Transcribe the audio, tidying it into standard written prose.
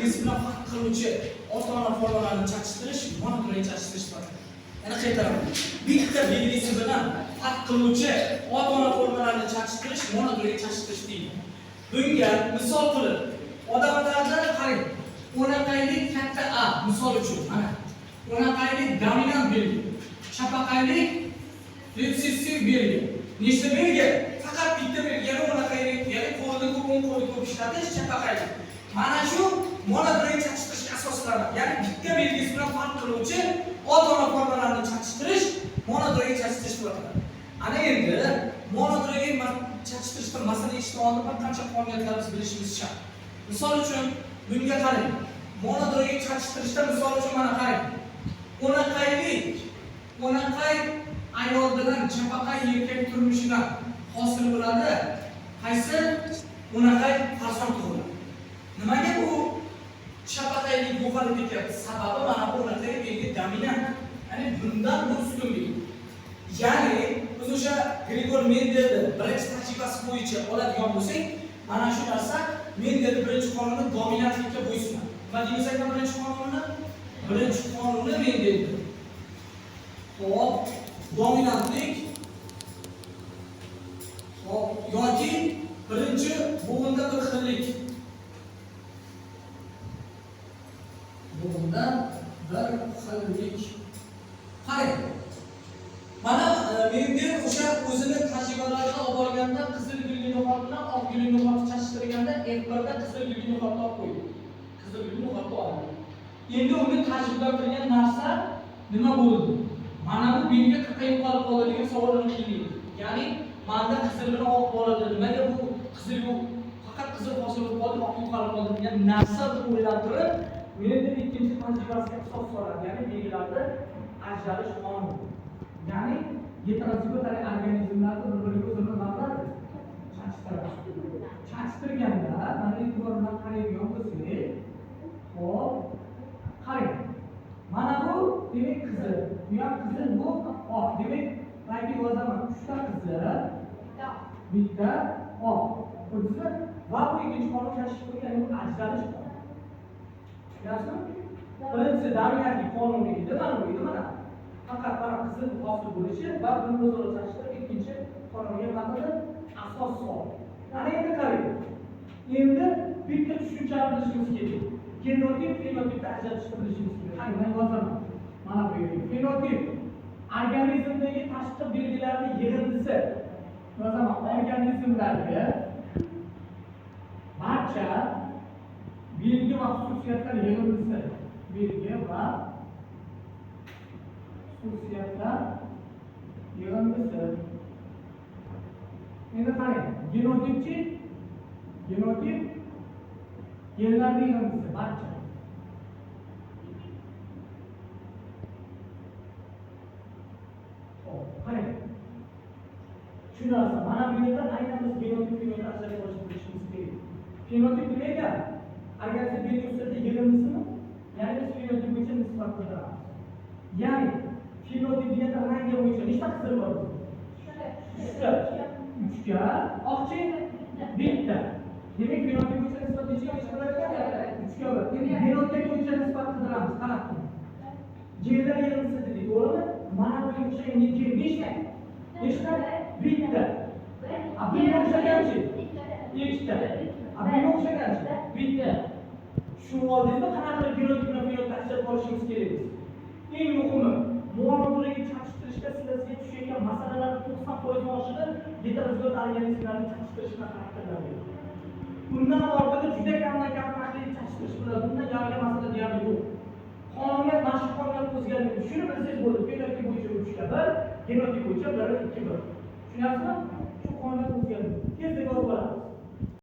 belgisi bilan farq qiluvchi ota-ona formalarini chattishtirish monoklorli chattishtirish bo'ladi. Yana qaytaraman. Bitta belgisi bilan farq qiluvchi ota-ona formalarini chattishtirish monoklorli chattishtirish deydi. Bunga misol qilib, odamlarda qarang. O'naqaylik katta A misol uchun mana o'naqaylik dominant belgi, chapaqaylik retsessiv belgi. Nechta belgi? Faqat bitta belgi, ya'ni o'naqaylik, ya'ni qo'lda ko'p ishlatish chapaqaylik. Mana shu monoklorli chattishtirish asoslari, ya'ni bitta belgisi bilan farq qiluvchi ota-ona formalarini chattishtirish monoklorli chattishtirish bo'ladi. Ana endi monoklorli chatishtirishda masala eshitib oldin bir qancha qonuniyatlarni bilishimiz shart. Misol uchun bunga qarang. Monoklorli chatishtirishda misol uchun mana qarang. O'naqay ayol bilan chapaqay erkak turmushidan hosil bo'ladi. Qaysi o'naqay farzand tug'iladi. Nimaga bu chapaqaylik yo'qolib ketyapti? Sababi mana bu o'naqay belgi dominant. Ya'ni bundan bu ustunlik. Ya'ni biz o'sha Grigor Mendelni birinchi tajribasi bo'yicha oladigan bo'lsak, mana shu narsa Mendelning birinchi qonuni dominantlikka bo'ysunadi. Nima deymiz ekan birinchi qonunni? Birinchi qonuni Mendelni. Hop, dominantlik yoki birinchi bo'g'inda bir xillik. Bo'g'inda bir xillik. Qarang. Mana Mendel o'sha o'zini tajribalariga olib borganda qizil gulli niqob bilan oq gulli niqobni chashtirganda ekbarda qizil gulli niqobni olib qo'ydi. Qizil gulli niqobni oldi. Endi uni tajriba qilgan narsa nima bo'ldi? Mana bu belgi qanday yo'qolib qoldi degan savollarni qiynaydi. Ya'ni menda qizil bilan oq bo'ladi. Nimaga bu qizil yo'q? Faqat qizil hosil bo'lib qoldi, oq yo'qolib qoldi degan narsa o'ylab turib, Mendel ikkinchi tajribasiga asos soladi. Ya'ni belgilarda ajralish qonuni. Ya'ni heterozigot organizmlarda bir-biriga o'zini nima chachtirganda mana e'tibor bilan qaraydigan bo'lsak, hop, qarang. Mana bu demak qizil, bu ham qizil, bu oq. Demak, qayta yozaman. 3 ta qizil, bitta oq. O'zi va bu ikkinchi qonun kashf qilgan bu ajralish qonuni. Tushunasizmi? Birinchisi dominantlik qonuni edi, mana bu edi, mana. Faqat mana qizil hosil bo'lishi va buni o'zaro chashtirib ikkinchi qonunga qanday asos soldi. Ana endi qarang. Endi bitta tushunchani bilishimiz kerak. Genotip, fenotipni ajratishni bilishimiz kerak. Qani men yozaman. Mana bu yerga. Fenotip organizmdagi tashqi belgilarning yig'indisi. Yozaman. Organizmdagi barcha belgi va xususiyatlar yig'indisi. Belgi va xususiyatlar yig'indisi. Endi qarang, genotipchi, genotip genlarning yig'indisi barcha. Hop, qarang. Shu narsa, mana bu yerda aynan biz genotip fenotip ajratib olishimiz kerak. Fenotip nima ekan? Organizm belgilarida yig'indisimi? Ya'ni biz fenotip bo'yicha nisbat qilamiz. Ya'ni fenotip deganda rangga bo'yicha nechta qizil bor? 3 ta. Oqchi bitta. Demak, fenotip bo'yicha nisbat necha bo'lar ekan? 3 ga bor. Endi genotip bo'yicha nisbat qidiramiz. Qarab. Genlar yig'indisi dedik, to'g'rimi? Mana bu o'xshagan gen nechta? Nechta? Bitta. A bunga o'xshaganchi? 2 ta. A bunga o'xshaganchi? Bitta. Shu oldinda qanaqa genotip bilan fenotip ajratib olishimiz kerak. Eng muhimi, monoklorli chatishtirishda sizlarga tushayotgan masalalarning 90% oshig'i heterozigot organizmlarni chatishtirishga xarakterlanadi. Bundan orqada juda kamdan-kam tahlil chatishtirish bilan bundan yangi masala deyarli yo'q. Qonuniyat mashhur qonuniyat o'zgarmaydi. Shuni bilsangiz bo'ldi. Fenotip bo'yicha 3 ga 1, genotip bo'yicha 1, 2, 1. Tushunyapsizmi? Shu qonuniyat o'zgarmaydi. Tezda yozib olasiz.